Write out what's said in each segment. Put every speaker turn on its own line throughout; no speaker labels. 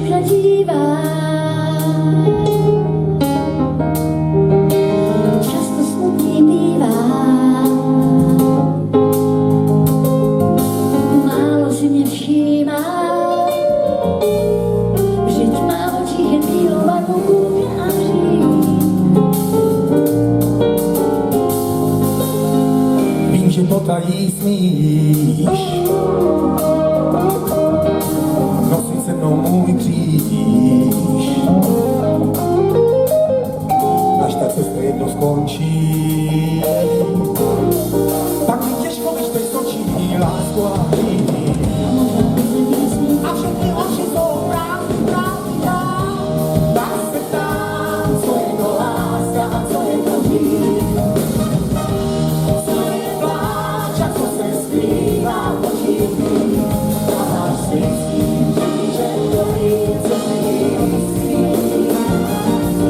růža dívá. Často smutný bývá. Málo si mě všímá. Vždyť má v očích jen bílou barvu kůže a hřích.
Vím, že potají smíš nosit se mnou můj kříž, až ta cesta jedno skončí. Pak mi těžko vyčteš z očí lásku a hřích. A všechny oči jsou prázdná. Tak se ptám, co je to láska a co je to hřích. Co je pláč a co se skrývá v očích mých. A máš světským křížem dobrý, co si jistý.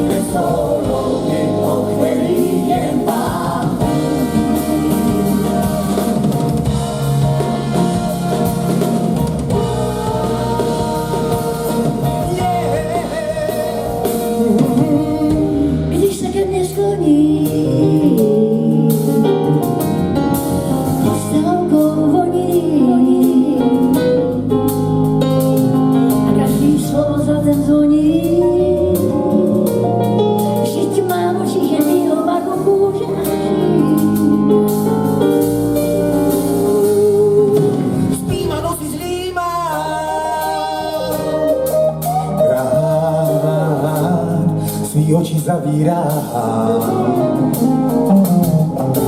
Kde jsou louky, o kterých jen Pán Bůh ví.
Když se ke mně skloní, postelkou voní a každý slovo zlatem zvoní. Vždyť mám v očích jen bílou barvu kůže a hřích.
Spím a nosy zlýma. Rád svý oči zavírám.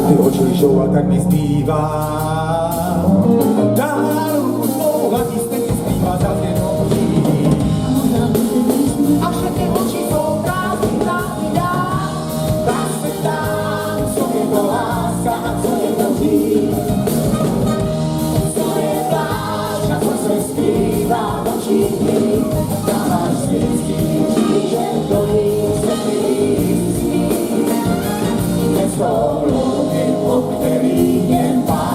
Ty oči lžou a tak mi zbývá. Dá ruku svou hladí, stejně zbývá za jenom hřích. A všechny oči jsou prázdná. Tak se ptám, co je to láska a co je to hřích. Co je pláč a co se skrývá v očích mých. Tam máš světský křížem, ktorý se jistý. Kde jsou louky, o kterých jen Pán